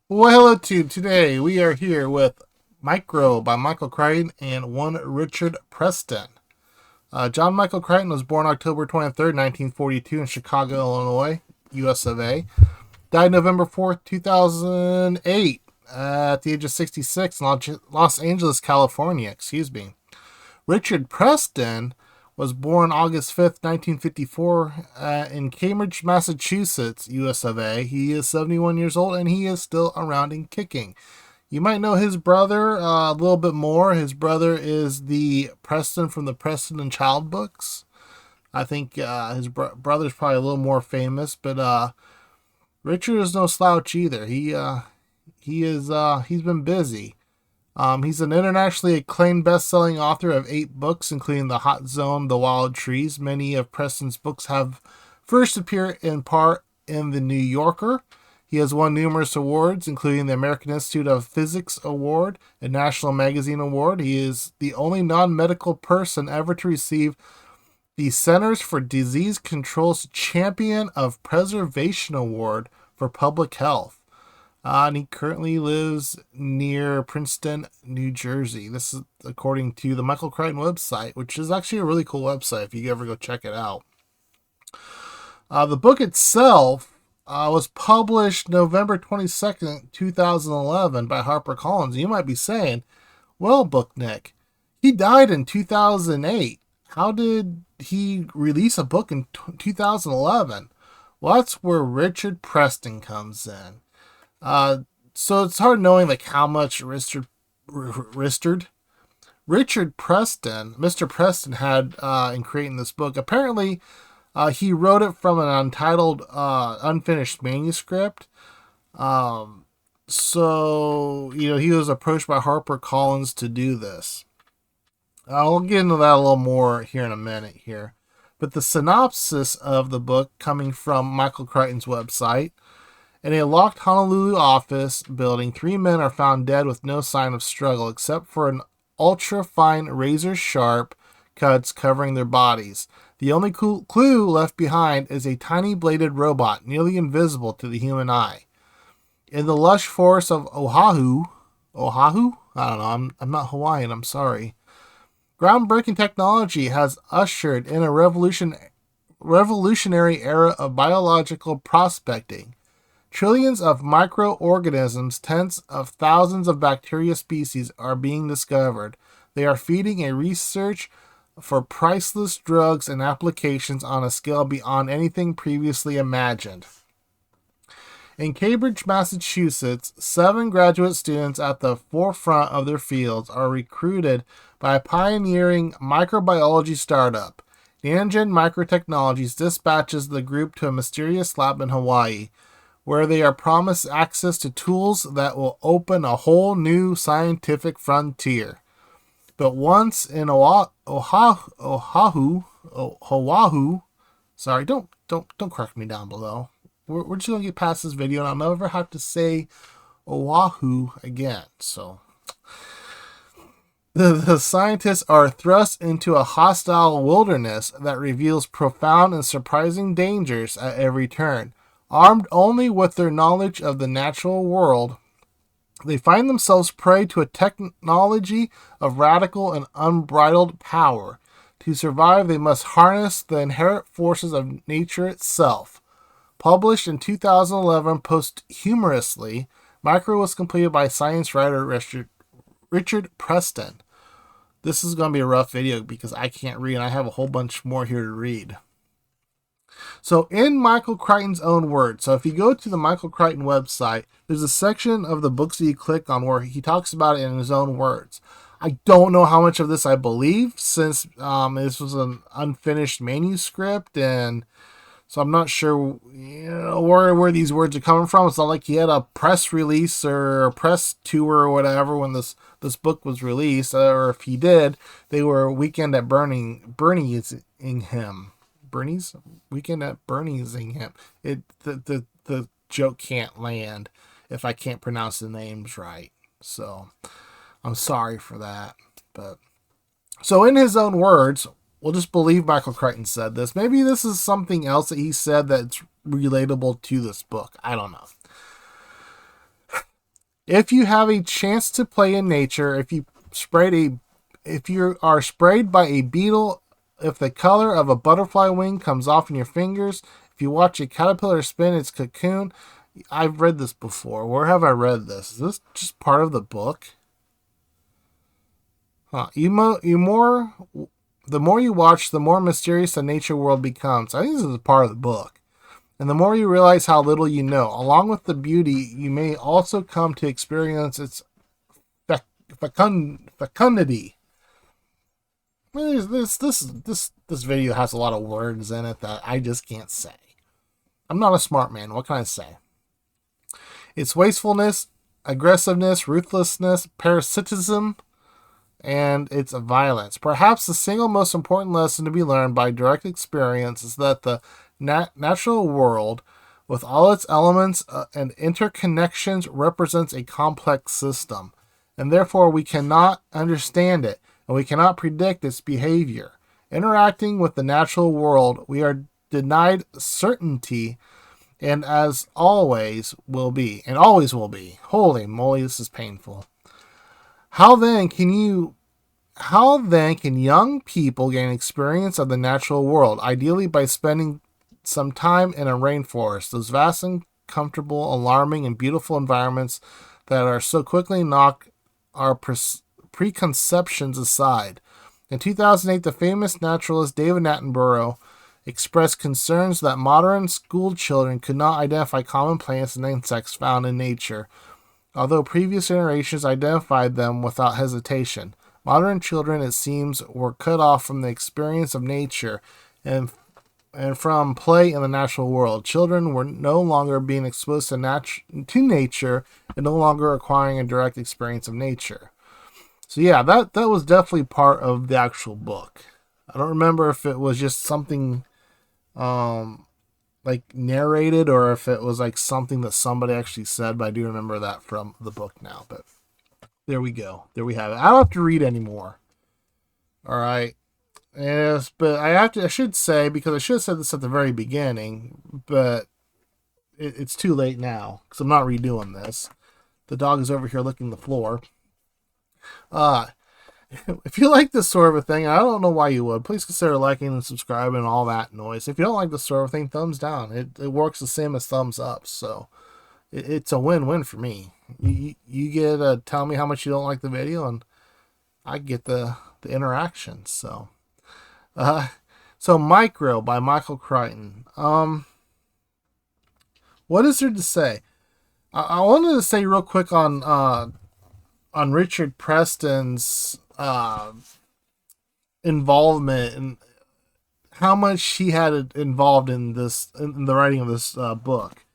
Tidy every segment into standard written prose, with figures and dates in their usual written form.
Well, hello tube. Today we are here with Micro by Michael Crichton and one Richard Preston. John Michael Crichton was born October 23rd, 1942 in Chicago, Illinois, US of A. Died November 4th, 2008 at the age of 66 in Los Angeles, California. Excuse me. Richard Preston was born August 5th, 1954 in Cambridge, Massachusetts, US of A. He is 71 years old and he is still around and kicking. You might know his brother a little bit more. His brother is the Preston from the Preston and Child books. I think his brother's probably a little more famous, but Richard is no slouch either. He's been busy. He's an internationally acclaimed best-selling author of 8 books, including The Hot Zone, The Wild Trees. Many of Preston's books have first appeared in part in The New Yorker. He has won numerous awards, including the American Institute of Physics Award and National Magazine Award. He is the only non-medical person ever to receive the Centers for Disease Control's Champion of Preservation Award for Public Health. And he currently lives near Princeton, New Jersey. This is according to the Michael Crichton website, which is actually a really cool website if you ever go check it out. The book itself was published November 22nd, 2011 by HarperCollins. You might be saying, well, Booknik, he died in 2008. How did he release a book in 2011? Well, that's where Richard Preston comes in. So it's hard knowing like how much Richard Preston, Mr. Preston had in creating this book. Apparently, he wrote it from an untitled, unfinished manuscript. So he was approached by HarperCollins to do this. I'll get into that a little more here in a minute here. But the synopsis of the book coming from Michael Crichton's website. In a locked Honolulu office building, 3 men are found dead with no sign of struggle except for an ultra-fine razor-sharp cuts covering their bodies. The only clue left behind is a tiny bladed robot, nearly invisible to the human eye. In the lush forest of Oahu? I don't know, I'm not Hawaiian, I'm sorry. Groundbreaking technology has ushered in a revolutionary era of biological prospecting. Trillions of microorganisms, tens of thousands of bacteria species are being discovered. They are feeding a research for priceless drugs and applications on a scale beyond anything previously imagined. In Cambridge, Massachusetts, 7 graduate students at the forefront of their fields are recruited by a pioneering microbiology startup. Nanjing Microtechnologies dispatches the group to a mysterious lab in Hawaii, where they are promised access to tools that will open a whole new scientific frontier. But once in Oahu, sorry, don't correct me down below. We're just gonna get past this video, and I'll never have to say Oahu again. So the scientists are thrust into a hostile wilderness that reveals profound and surprising dangers at every turn. Armed only with their knowledge of the natural world, they find themselves prey to a technology of radical and unbridled power. To survive, they must harness the inherent forces of nature itself. Published in 2011 posthumously, Micro was completed by science writer Richard Preston. This is going to be a rough video because I can't read and I have a whole bunch more here to read. So in Michael Crichton's own words, so if you go to the Michael Crichton website, there's a section of the books that you click on where he talks about it in his own words. I don't know how much of this I believe since this was an unfinished manuscript, and so I'm not sure where these words are coming from. It's not like he had a press release or a press tour or whatever when this book was released, or if he did, they were Weekend at Bernie's Weekend at Berniesingham. The joke can't land if I can't pronounce the names right. So I'm sorry for that. But so in his own words, we'll just believe Michael Crichton said this. Maybe this is something else that he said that's relatable to this book. I don't know. If you have a chance to play in nature, if you are sprayed by a beetle, if the color of a butterfly wing comes off in your fingers, if you watch a caterpillar spin its cocoon, I've read this before. Where have I read this? Is this just part of the book? Huh. The more you watch, the more mysterious the nature world becomes. I think this is part of the book. And the more you realize how little you know, along with the beauty, you may also come to experience its fecundity. This video has a lot of words in it that I just can't say. I'm not a smart man. What can I say? Its wastefulness, aggressiveness, ruthlessness, parasitism, and its violence. Perhaps the single most important lesson to be learned by direct experience is that the natural world, with all its elements and interconnections, represents a complex system, and therefore we cannot understand it, and we cannot predict its behavior. Interacting with the natural world, we are denied certainty, and always will be. Holy moly, this is painful. How then can young people gain experience of the natural world? Ideally by spending some time in a rainforest, those vast and comfortable, alarming, and beautiful environments that are so quickly knock our preconceptions aside. In 2008, the famous naturalist David Attenborough expressed concerns that modern school children could not identify common plants and insects found in nature, although previous generations identified them without hesitation. Modern children, it seems, were cut off from the experience of nature and from play in the natural world. Children were no longer being exposed to nature and no longer acquiring a direct experience of nature. So yeah, that was definitely part of the actual book. I don't remember if it was just something like narrated or if it was like something that somebody actually said, but I do remember that from the book now. But there we go. There we have it. I don't have to read anymore. All right. Yes, but I should say, because I should have said this at the very beginning, but it's too late now because I'm not redoing this. The dog is over here licking the floor. If you like this sort of a thing, I don't know why you would, please consider liking and subscribing and all that noise. If you don't like this sort of thing, thumbs down. It works the same as thumbs up, so it's a win-win for me. You get to tell me how much you don't like the video, and I get the interaction. So Micro by Michael Crichton. What is there to say? I wanted to say real quick on Richard Preston's involvement and how much he had involved in the writing of this book.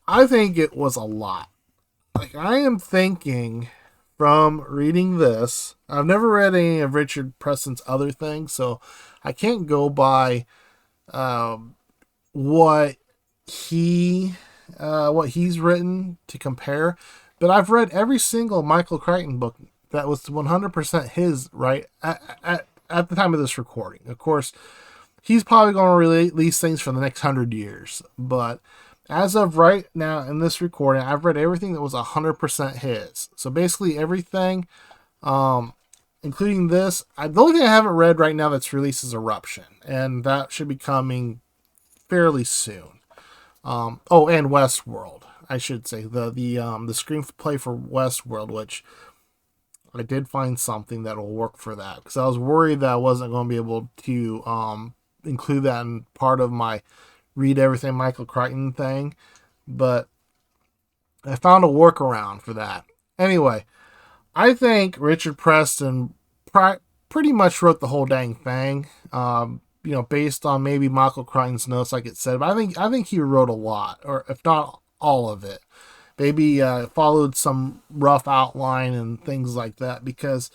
I think it was a lot. Like, I am thinking from reading this, I've never read any of Richard Preston's other things, so I can't go by what he's written to compare. But I've read every single Michael Crichton book that was 100% his, right, at the time of this recording. Of course, he's probably going to release things for the next 100 years. But as of right now in this recording, I've read everything that was 100% his. So basically everything, including this. The only thing I haven't read right now that's released is Eruption. And that should be coming fairly soon. And Westworld, I should say. The screenplay for Westworld, which I did find something that will work for that. Because I was worried that I wasn't going to be able to include that in part of my read everything Michael Crichton thing. But I found a workaround for that. Anyway, I think Richard Preston pretty much wrote the whole dang thing. Based on maybe Michael Crichton's notes, like it said. But I think he wrote a lot, or if not all of it. Maybe followed some rough outline and things like that, because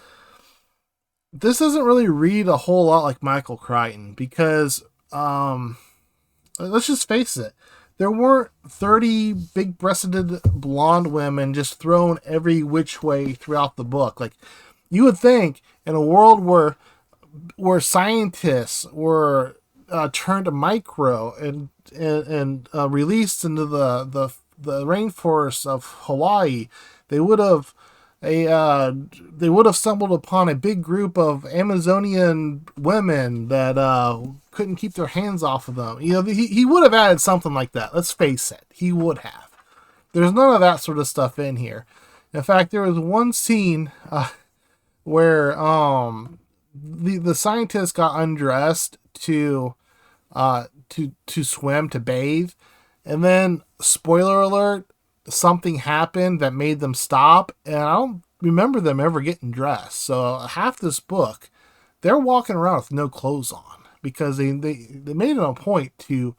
this doesn't really read a whole lot like Michael Crichton, because let's just face it, there weren't 30 big-breasted blonde women just thrown every which way throughout the book. Like, you would think in a world where scientists were turned to micro and released into the the rainforests of Hawaii, they would have they would have stumbled upon a big group of Amazonian women that couldn't keep their hands off of them. He would have added something like that. Let's face it, he would have. There's none of that sort of stuff in here. In fact, there was one scene where the scientists got undressed to swim, to bathe, and then, spoiler alert, something happened that made them stop, and I don't remember them ever getting dressed. So half this book, they're walking around with no clothes on, because they made it a point to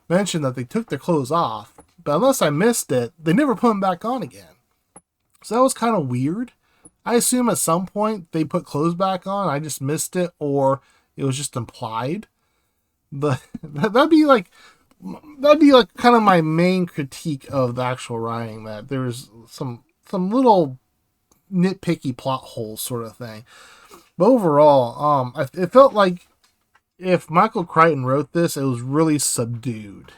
mention that they took their clothes off, but unless I missed it, they never put them back on again. So that was kind of weird. I assume at some point they put clothes back on, I just missed it, or it was just implied. But that'd be like kind of my main critique of the actual writing, that there was some little nitpicky plot holes sort of thing. But overall, it felt like if Michael Crichton wrote this, it was really subdued.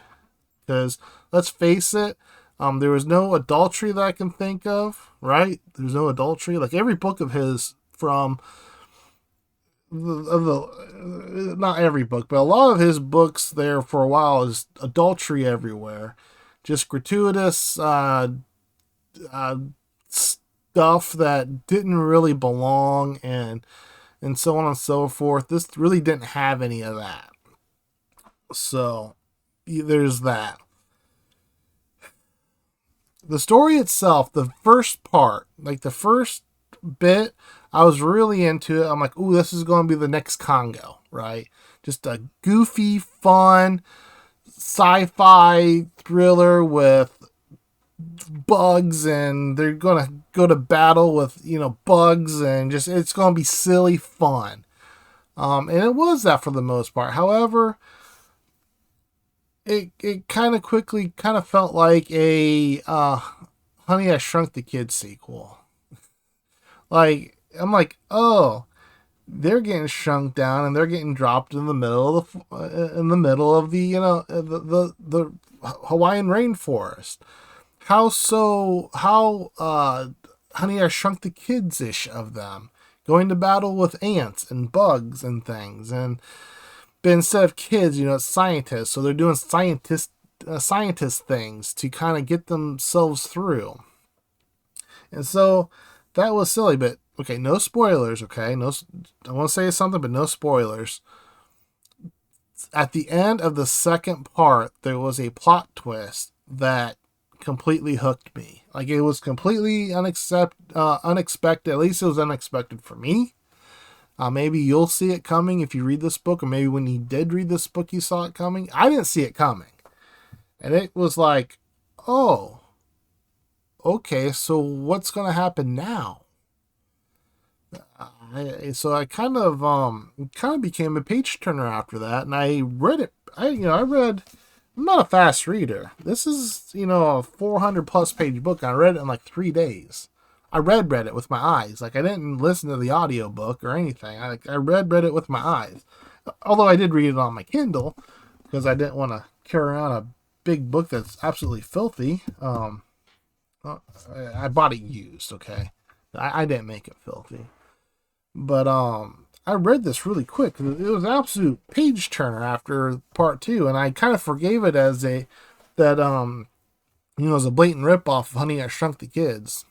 Because let's face it, there was no adultery that I can think of, right? There's no adultery. Like every book of his, from not every book, but a lot of his books there for a while is adultery everywhere. Just gratuitous stuff that didn't really belong, and so on and so forth. This really didn't have any of that. So there's that. The story itself, the first part, like the first bit, I was really into it. I'm like, ooh, this is going to be the next Congo, right? Just a goofy, fun, sci-fi thriller with bugs, and they're going to go to battle with, bugs, and just, it's going to be silly fun. And it was that for the most part. However, it kind of quickly kind of felt like a Honey, I Shrunk the Kids sequel. Like, I'm like, oh, they're getting shrunk down and they're getting dropped in the middle of the Hawaiian rainforest. How Honey, I Shrunk the Kids-ish of them, going to battle with ants and bugs and things, but instead of kids, it's scientists, so they're doing scientist things to kind of get themselves through. And so that was silly, but okay, no spoilers, okay? No, I want to say something, but no spoilers. At the end of the second part, there was a plot twist that completely hooked me. Like, it was completely unexpected. At least it was unexpected for me. Maybe you'll see it coming if you read this book, or maybe when you did read this book, you saw it coming. I didn't see it coming. And it was like, oh, okay, so what's going to happen now? So I kind of became a page turner after that, and I read it. I'm not a fast reader. This is, a 400 plus page book. And I read it in like 3 days. I read it with my eyes. Like, I didn't listen to the audiobook or anything. I read it with my eyes. Although I did read it on my Kindle, because I didn't want to carry around a big book that's absolutely filthy. I bought it used, okay? I didn't make it filthy. But I read this really quick. It was an absolute page turner after part 2, and I kind of forgave it as as a blatant ripoff of Honey, I Shrunk the Kids.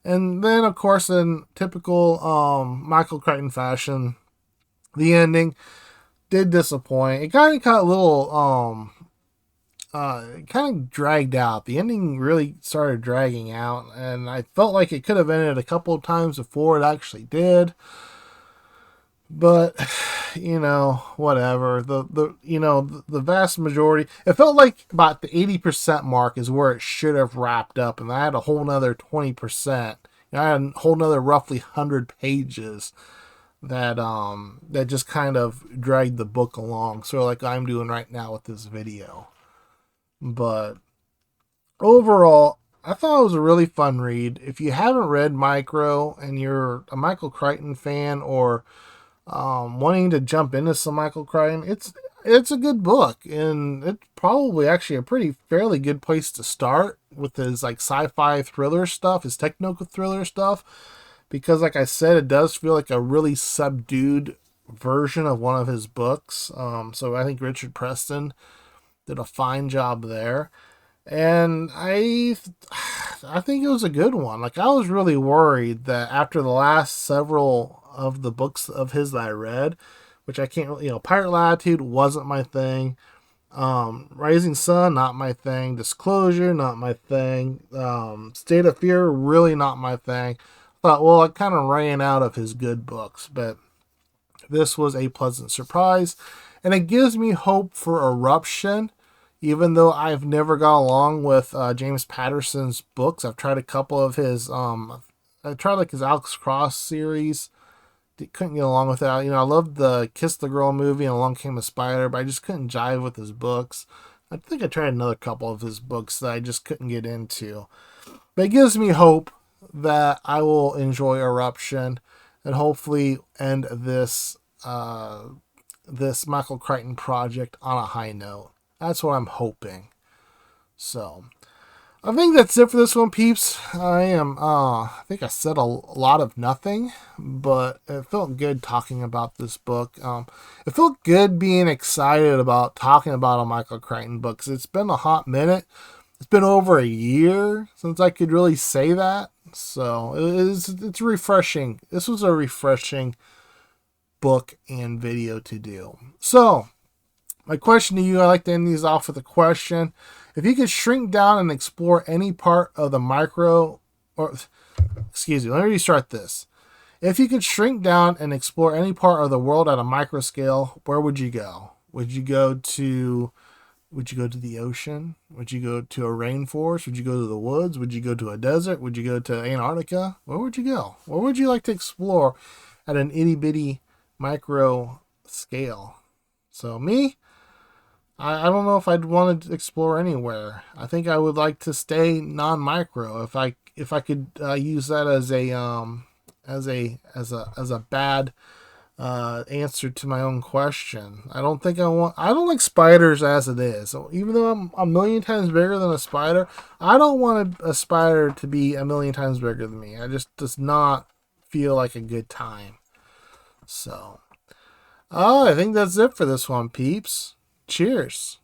And then, of course, in typical Michael Crichton fashion, the ending did disappoint. It kind of got a little it kind of dragged out. The ending really started dragging out, and I felt like it could have ended a couple of times before it actually did. But whatever. The vast majority, it felt like about the 80% mark is where it should have wrapped up, and I had a whole nother 20%. I had a whole nother roughly 100 pages that just kind of dragged the book along, sort of like I'm doing right now with this video. But overall, I thought it was a really fun read. If you haven't read Micro and you're a Michael Crichton fan, or wanting to jump into some Michael Crichton, It's a good book, and it's probably actually a pretty fairly good place to start with his like sci-fi thriller stuff, his techno-thriller stuff, because like I said, it does feel like a really subdued version of one of his books. So I think Richard Preston did a fine job there. And I think it was a good one. Like I was really worried that after the last several of the books of his that I read, which I can't really, Pirate Latitude wasn't my thing. Rising Sun, not my thing. Disclosure, not my thing. State of Fear, really not my thing. Thought, well, I kind of ran out of his good books, but this was a pleasant surprise, and it gives me hope for Eruption. Even though I've never got along with James Patterson's books, I've tried a couple of his. I tried like his Alex Cross series. Couldn't get along with that. I loved the Kiss the Girl movie and Along Came a Spider, but I just couldn't jive with his books. I think I tried another couple of his books that I just couldn't get into. But it gives me hope that I will enjoy Eruption and hopefully end this this Michael Crichton project on a high note. That's what I'm hoping. So, I think that's it for this one, peeps. I think I said a lot of nothing, but it felt good talking about this book. It felt good being excited about talking about a Michael Crichton book, because it's been a hot minute. It's been over a year since I could really say that. So, it's refreshing. This was a refreshing book and video to do. So, my question to you, I like to end these off with a question. If you could shrink down and explore any part of the excuse me, let me restart this. If you could shrink down and explore any part of the world at a micro scale, where would you go? Would you go to the ocean? Would you go to a rainforest? Would you go to the woods? Would you go to a desert? Would you go to Antarctica? Where would you go? Where would you like to explore at an itty bitty micro scale? So me, I don't know if I'd want to explore anywhere. I think I would like to stay non-micro. If I could use that as a bad answer to my own question. I don't think I don't like spiders as it is. So even though I'm a million times bigger than a spider, I don't want a spider to be a million times bigger than me. I just does not feel like a good time. So, I think that's it for this one, peeps. Cheers.